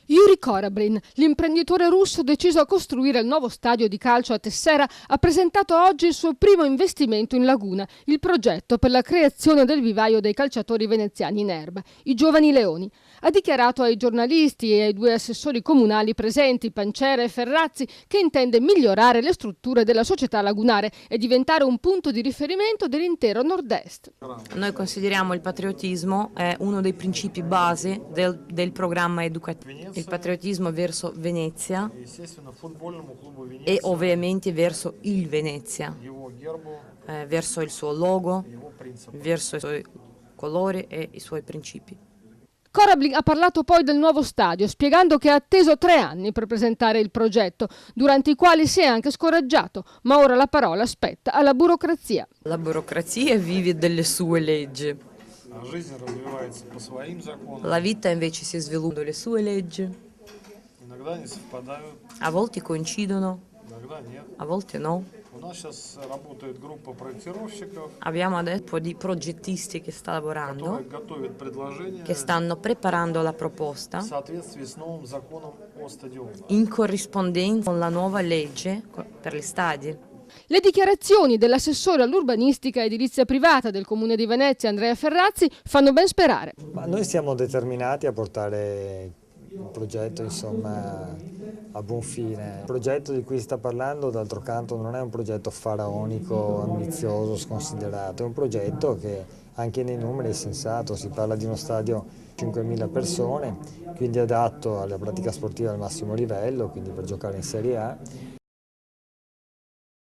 Yuri Korablin, l'imprenditore russo deciso a costruire il nuovo stadio di calcio a Tessera, ha presentato oggi il suo primo investimento in Laguna, il progetto per la creazione del vivaio dei calciatori veneziani in erba, i Giovani Leoni. Ha dichiarato ai giornalisti e ai due assessori comunali presenti, Pancera e Ferrazzi, che intende migliorare le strutture della società lagunare e diventare un punto di riferimento dell'intero nord-est. Noi consideriamo il patriottismo uno dei principi base del programma educativo. Il patriottismo verso Venezia e ovviamente verso il Venezia, verso il suo logo, verso i suoi colori e i suoi principi. Korablin ha parlato poi del nuovo stadio, spiegando che ha atteso 3 anni per presentare il progetto, durante i quali si è anche scoraggiato, ma ora la parola spetta alla burocrazia. La burocrazia vive delle sue leggi. La vita invece si sviluppa le sue leggi. A volte coincidono, a volte no. Abbiamo adesso un po' di progettisti che stanno lavorando, che stanno preparando la proposta in corrispondenza con la nuova legge per gli stadi. Le dichiarazioni dell'assessore all'urbanistica e edilizia privata del Comune di Venezia, Andrea Ferrazzi, fanno ben sperare. Ma noi siamo determinati a portare il progetto a buon fine. Il progetto di cui si sta parlando, d'altro canto, non è un progetto faraonico, ambizioso, sconsiderato, è un progetto che anche nei numeri è sensato. Si parla di uno stadio 5.000 persone, quindi adatto alla pratica sportiva al massimo livello, quindi per giocare in Serie A.